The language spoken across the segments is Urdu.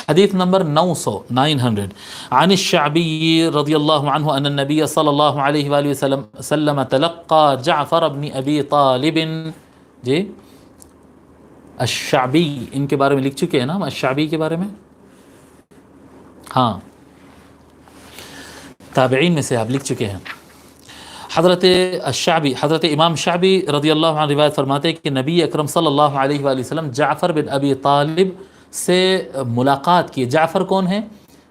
حدیث نمبر 900 عن الشعبی رضی اللہ عنہ ان النبی صلی اللہ علیہ وآلہ وسلم تلقى جعفر بن ابی طالب. جی الشعبی ان کے بارے میں لکھ چکے ہیں نا ہم الشعبی کے بارے میں؟ ہاں تابعین میں سے آپ لکھ چکے ہیں. حضرت الشعبی، حضرت امام شعبی رضی اللہ عنہ روایت فرماتے ہیں کہ نبی اکرم صلی اللہ علیہ وآلہ وسلم جعفر بن ابی طالب سے ملاقات کی. جعفر کون ہے؟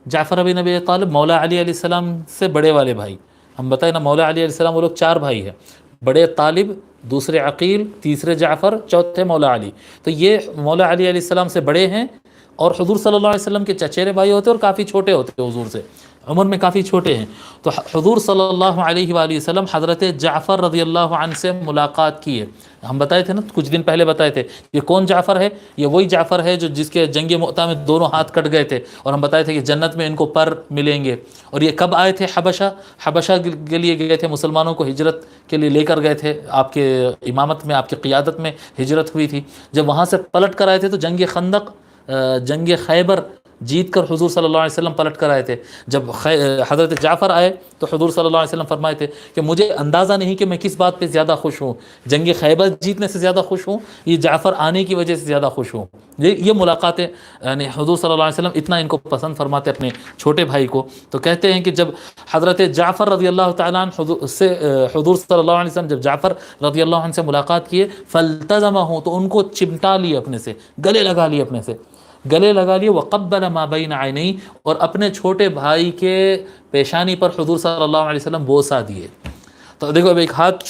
جعفر بن ابی طالب مولا علی علیہ السلام سے بڑے والے بھائی. ہم بتائیں نا مولا علی علیہ السلام وہ لوگ 4 بھائی ہیں، بڑے طالب، دوسرے عقیل، تیسرے جعفر، چوتھے مولا علی. تو یہ مولا علی علیہ السلام سے بڑے ہیں اور حضور صلی اللہ علیہ وسلم کے چچیرے بھائی ہوتے اور کافی چھوٹے ہوتے حضور سے، عمر میں کافی چھوٹے ہیں. تو حضور صلی اللہ علیہ وآلہ وسلم حضرت جعفر رضی اللہ عنہ سے ملاقات کی ہے. ہم بتائے تھے نا کچھ دن پہلے بتائے تھے یہ کون جعفر ہے؟ یہ وہی جعفر ہے جو جس کے جنگ مؤتہ میں دونوں ہاتھ کٹ گئے تھے، اور ہم بتائے تھے کہ جنت میں ان کو پر ملیں گے. اور یہ کب آئے تھے حبشہ کے لیے گئے تھے، مسلمانوں کو ہجرت کے لیے لے کر گئے تھے، آپ کے امامت میں، آپ کی قیادت میں ہجرت ہوئی تھی. جب وہاں سے پلٹ کر آئے تھے تو جنگ خندق، جنگ خیبر جیت کر حضور صلی اللہ علیہ وسلم پلٹ کر آئے تھے. جب حضرت جعفر آئے تو حضور صلی اللہ علیہ وسلم فرمائے تھے کہ مجھے اندازہ نہیں کہ میں کس بات پہ زیادہ خوش ہوں، جنگ خیبر جیتنے سے زیادہ خوش ہوں، یہ جعفر آنے کی وجہ سے زیادہ خوش ہوں. یہ ملاقاتیں یعنی حضور صلی اللہ علیہ وسلم اتنا ان کو پسند فرماتے اپنے چھوٹے بھائی کو. تو کہتے ہیں کہ جب حضرت جعفر رضی اللہ تعالیٰ عنہ حضور صلی اللہ علیہ وسلم جب جعفر رضی اللہ عنہ سے ملاقات کیے فالتزمہ، تو ان کو چمٹا لیے اپنے سے، گلے لگا لیے اپنے سے، گلے لگا لیے. وقبل ما بین عینیہ، اور اپنے چھوٹے بھائی کے پیشانی پر حضور صلی اللہ علیہ وسلم بوسہ دیے. تو دیکھو اب ایک ہاتھ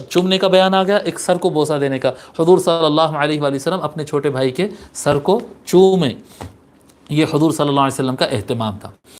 چومنے کا بیان آ گیا، ایک سر کو بوسہ دینے کا. حضور صلی اللہ علیہ وآلہ وسلم اپنے چھوٹے بھائی کے سر کو چومے، یہ حضور صلی اللہ علیہ وسلم کا اہتمام تھا.